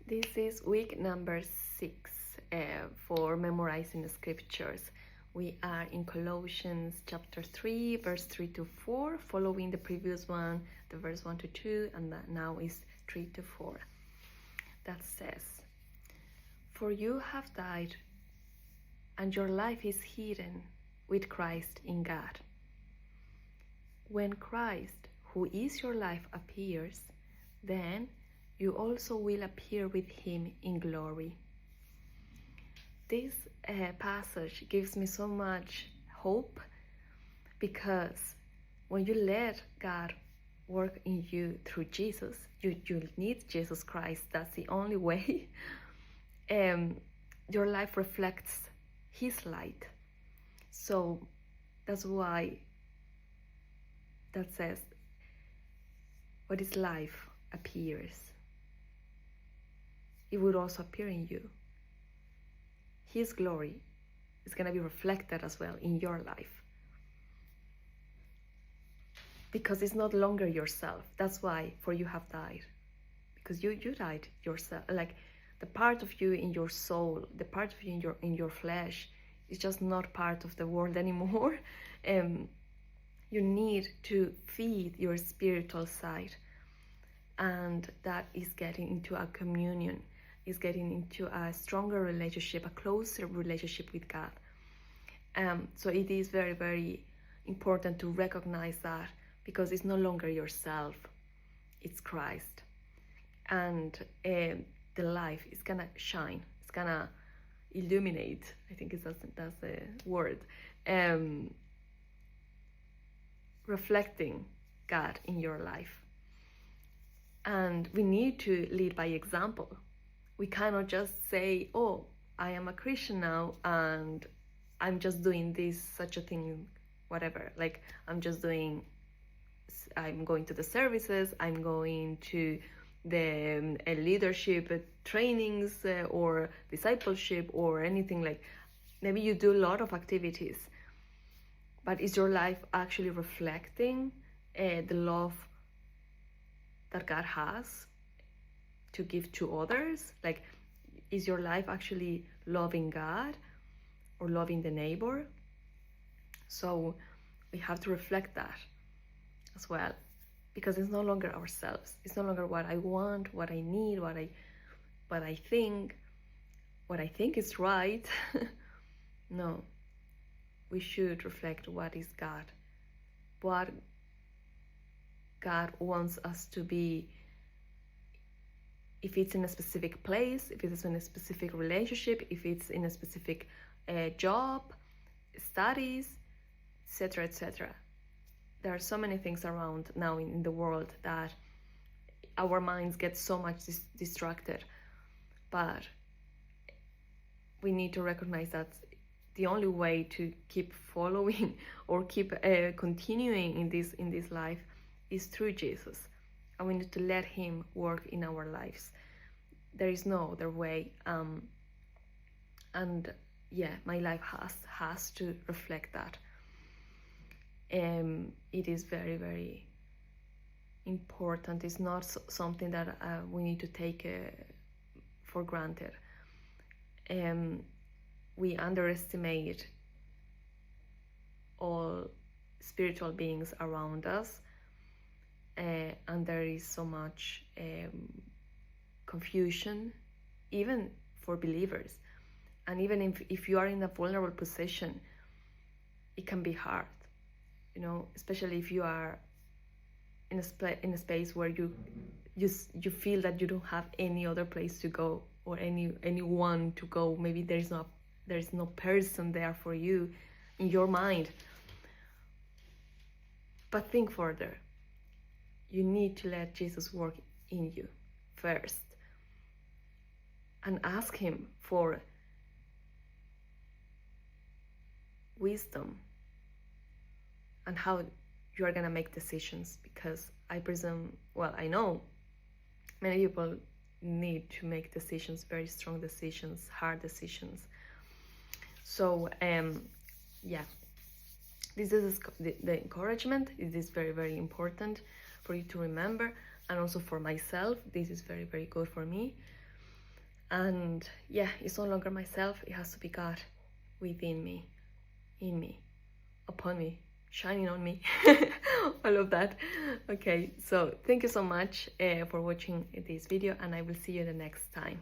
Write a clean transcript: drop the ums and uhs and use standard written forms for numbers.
This is week number 6 for memorizing the scriptures. We are in Colossians chapter 3, verse 3 to 4, following the previous one, the verse 1 to 2, and that now is 3 to 4. That says, "For you have died, and your life is hidden with Christ in God. When Christ, who is your life, appears, then you also will appear with him in glory." This passage gives me so much hope, because when you let God work in you through Jesus, you need Jesus Christ. That's the only way. Your life reflects his light. So that's why that says, what is life appears, it would also appear in you. His glory is going to be reflected as well in your life, because it's not longer yourself. That's why "for you have died," because you died yourself. Like the part of you in your soul, the part of you in your flesh is just not part of the world anymore. You need to feed your spiritual side, and that is getting into a communion, is getting into a stronger relationship, a closer relationship with God. So it is very, very important to recognize that, because it's no longer yourself, it's Christ. And the life is gonna shine, it's gonna illuminate, I think that's the word, reflecting God in your life. And we need to lead by example. We cannot just say, "Oh, I am a Christian now and I'm just doing this, such a thing, whatever. Like I'm going to the services, I'm going to the leadership trainings or discipleship or anything." Like maybe you do a lot of activities, but is your life actually reflecting the love that God has to give to others? Like, is your life actually loving God or loving the neighbor? So we have to reflect that as well, because it's no longer ourselves. It's no longer what I want, what I need, what I think is right. No, we should reflect what is God, what God wants us to be. If it's in a specific place, if it's in a specific relationship, if it's in a specific job, studies, etc., etc. There are so many things around now in the world that our minds get so much distracted. But we need to recognize that the only way to keep following or keep continuing in this life is through Jesus. And we need to let him work in our lives. There is no other way. And yeah, my life has to reflect that. It is very, very important. It's not something that we need to take for granted. We underestimate all spiritual beings around us. And there is so much confusion, even for believers. And even if you are in a vulnerable position, it can be hard, especially if you are in a space where you feel that you don't have any other place to go or anyone to go. Maybe there is no person there for you in your mind. But think further. You need to let Jesus work in you first, and ask him for wisdom and how you are going to make decisions, because I know many people need to make decisions, very strong decisions, hard decisions. So this is the encouragement. It is very, very important for you to remember, and also for myself. This is very, very good for me. And yeah, it's no longer myself, it has to be God within me, in me, upon me, shining on me. All of that. Okay, so thank you so much for watching this video, and I will see you the next time.